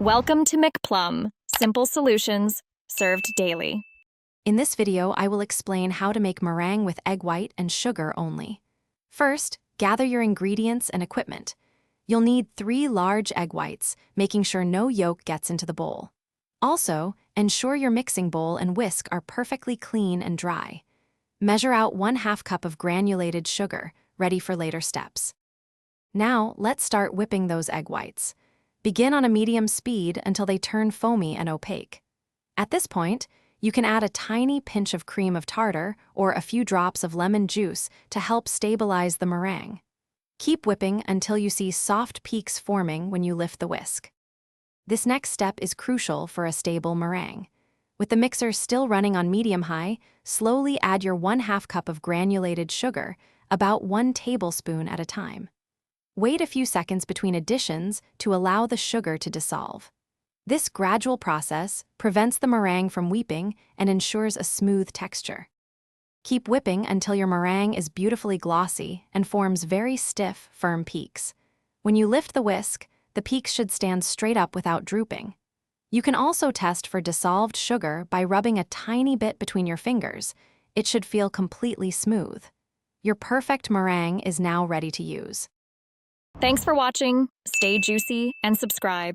Welcome to McPlum, simple solutions served daily. In this video, I will explain how to make meringue with egg white and sugar only. First, gather your ingredients and equipment. You'll need 3 large egg whites, making sure no yolk gets into the bowl. Also, ensure your mixing bowl and whisk are perfectly clean and dry. Measure out 1/2 cup of granulated sugar, ready for later steps. Now, let's start whipping those egg whites. Begin on a medium speed until they turn foamy and opaque. At this point, you can add a tiny pinch of cream of tartar or a few drops of lemon juice to help stabilize the meringue. Keep whipping until you see soft peaks forming when you lift the whisk. This next step is crucial for a stable meringue. With the mixer still running on medium-high, slowly add your 1/2 cup of granulated sugar, about 1 tablespoon at a time. Wait a few seconds between additions to allow the sugar to dissolve. This gradual process prevents the meringue from weeping and ensures a smooth texture. Keep whipping until your meringue is beautifully glossy and forms very stiff, firm peaks. When you lift the whisk, the peaks should stand straight up without drooping. You can also test for dissolved sugar by rubbing a tiny bit between your fingers. It should feel completely smooth. Your perfect meringue is now ready to use. Thanks for watching. Stay juicy and subscribe.